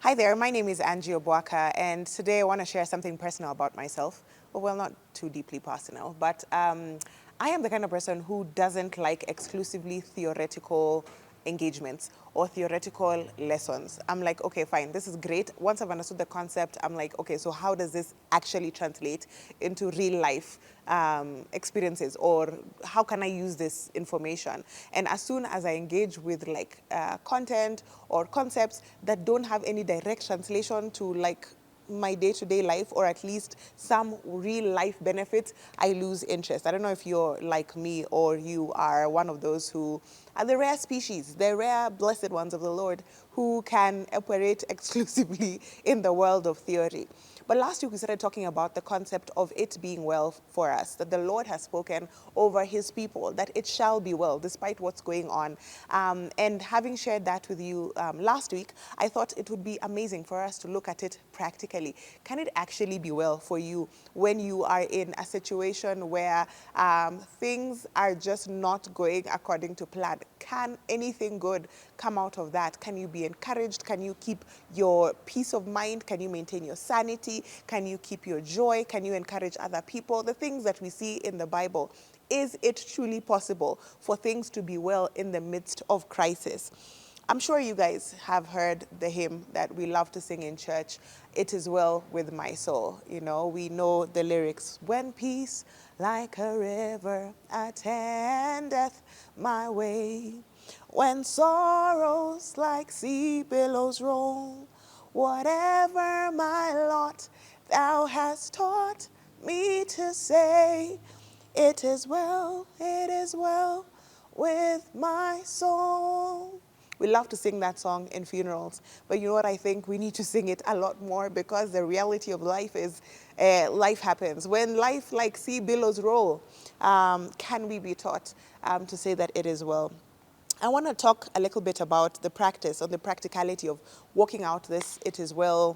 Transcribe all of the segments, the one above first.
Hi there, my name is Angie Obwaka, and today I want to share something personal about myself. Well, not too deeply personal, but I am the kind of person who doesn't like exclusively theoretical engagements or theoretical lessons. I'm like, okay, fine, this is great. Once I've understood the concept, I'm like, okay, so how does this actually translate into real life experiences, or how can I use this information? And as soon as I engage with like content or concepts that don't have any direct translation to like my day-to-day life, or at least some real life benefits, I lose interest. I don't know if you're like me or you are one of those who are the rare species, the rare blessed ones of the Lord who can operate exclusively in the world of theory. But last week we started talking about the concept of it being well for us, that the Lord has spoken over his people, that it shall be well despite what's going on. And having shared that with you last week, I thought it would be amazing for us to look at it practically. Can it actually be well for you when you are in a situation where things are just not going according to plan? Can anything good come out of that? Can you be encouraged? Can you keep your peace of mind? Can you maintain your sanity? Can you keep your joy? Can you encourage other people? The things that we see in the Bible. Is it truly possible for things to be well in the midst of crisis? I'm sure you guys have heard the hymn that we love to sing in church, "It is well with my soul." You know, we know the lyrics. When peace like a river attendeth my way, when sorrows like sea billows roll, whatever my lot, thou hast taught me to say, it is well with my soul. We love to sing that song in funerals, but you know what? I think we need to sing it a lot more, because the reality of life is life happens. When life like sea billows roll, can we be taught to say that it is well? I want to talk a little bit about the practice, or the practicality of working out this "it is well"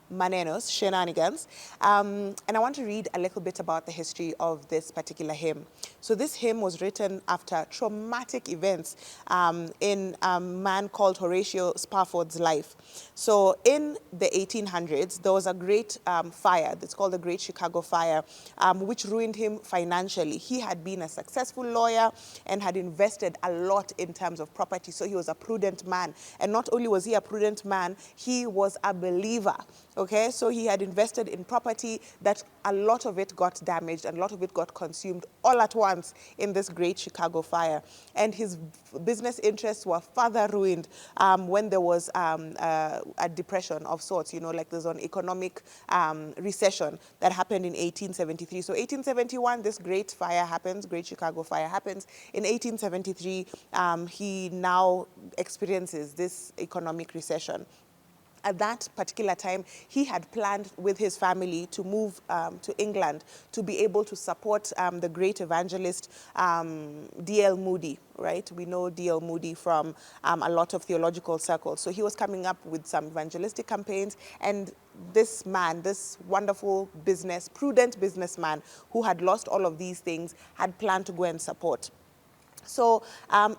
manenos, shenanigans. And I want to read a little bit about the history of this particular hymn. So this hymn was written after traumatic events in a man called Horatio Spafford's life. So in the 1800s, there was a great fire that's called the Great Chicago Fire, which ruined him financially. He had been a successful lawyer and had invested a lot in terms of property. So he was a prudent man. And not only was he a prudent man, he was a believer. Okay, so he had invested in property that a lot of it got damaged and a lot of it got consumed all at once in this Great Chicago Fire. And his business interests were further ruined when there was a depression of sorts, you know, like there's an economic recession that happened in 1873. So 1871, this great fire happens, Great Chicago Fire happens. In 1873, he now experiences this economic recession. At that particular time, he had planned with his family to move to England to be able to support the great evangelist D.L. Moody, right? We know D.L. Moody from a lot of theological circles. So he was coming up with some evangelistic campaigns, and this man, this wonderful prudent businessman who had lost all of these things, had planned to go and support. So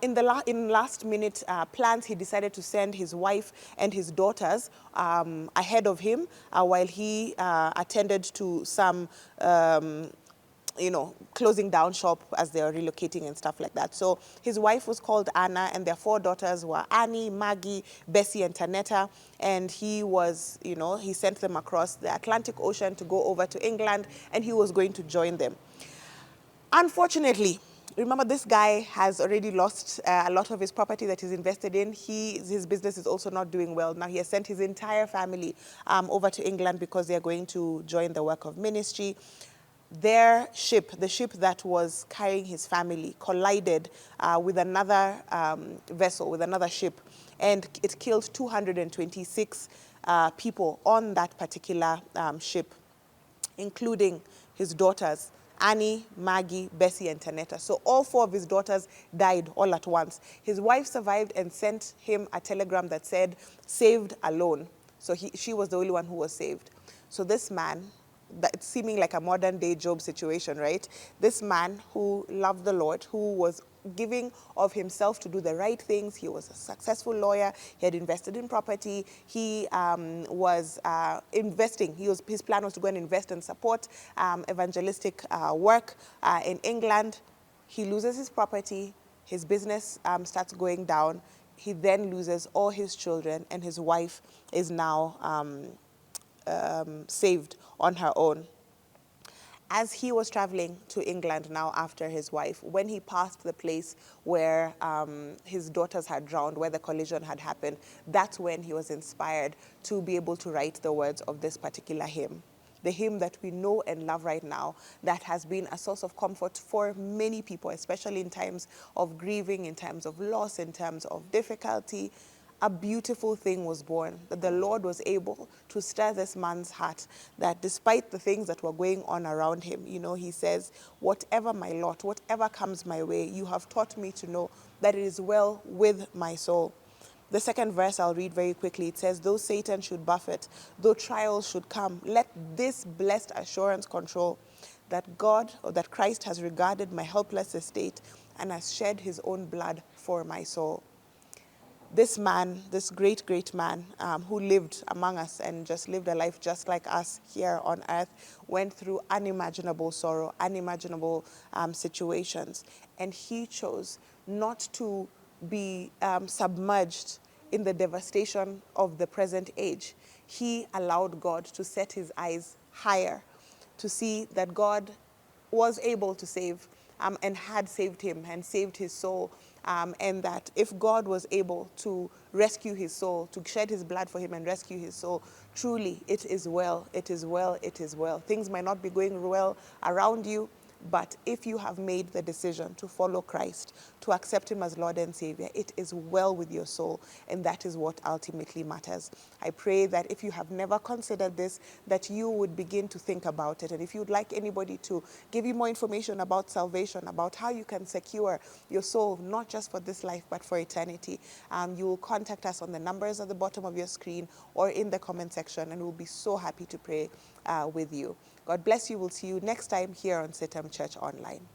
in last minute plans, he decided to send his wife and his daughters ahead of him while he attended to some closing down shop as they were relocating and stuff like that. So his wife was called Anna, and their 4 daughters were Annie, Maggie, Bessie, and Tanetta. And he was, he sent them across the Atlantic Ocean to go over to England, and he was going to join them. Unfortunately, remember, this guy has already lost a lot of his property that he's invested in. His business is also not doing well. Now he has sent his entire family over to England because they are going to join the work of ministry. Their ship, the ship that was carrying his family, collided with another vessel, with another ship, and it killed 226 people on that particular ship, including his daughters, Annie, Maggie, Bessie, and Tanetta. So all 4 of his daughters died all at once. His wife survived and sent him a telegram that said, "saved alone." So she was the only one who was saved. So this man, it's seeming like a modern day Job situation, right? This man who loved the Lord, who was giving of himself to do the right things. He was a successful lawyer. He had invested in property. He was investing. His plan was to go and invest and support evangelistic work in England. He loses his property. His business starts going down. He then loses all his children, and his wife is now saved on her own. As he was traveling to England now after his wife, when he passed the place where his daughters had drowned, where the collision had happened, that's when he was inspired to be able to write the words of this particular hymn. The hymn that we know and love right now, that has been a source of comfort for many people, especially in times of grieving, in times of loss, in times of difficulty. A beautiful thing was born, that the Lord was able to stir this man's heart, that despite the things that were going on around him, he says, whatever my lot, whatever comes my way, you have taught me to know that it is well with my soul. The second verse I'll read very quickly. It says, though Satan should buffet, though trials should come, let this blessed assurance control that God, or that Christ has regarded my helpless estate and has shed his own blood for my soul. This man, this great, great man who lived among us and just lived a life just like us here on earth, went through unimaginable sorrow, unimaginable situations. And he chose not to be submerged in the devastation of the present age. He allowed God to set his eyes higher, to see that God was able to save and had saved him and saved his soul. And that if God was able to rescue his soul, to shed his blood for him and rescue his soul, truly it is well, it is well, it is well. Things might not be going well around you, but if you have made the decision to follow Christ, to accept him as Lord and Savior, it is well with your soul, and that is what ultimately matters. I pray that if you have never considered this, that you would begin to think about it. And if you'd like anybody to give you more information about salvation, about how you can secure your soul, not just for this life, but for eternity, you will contact us on the numbers at the bottom of your screen or in the comment section, and we'll be so happy to pray with you. God bless you. We'll see you next time here on CITAM Church Online.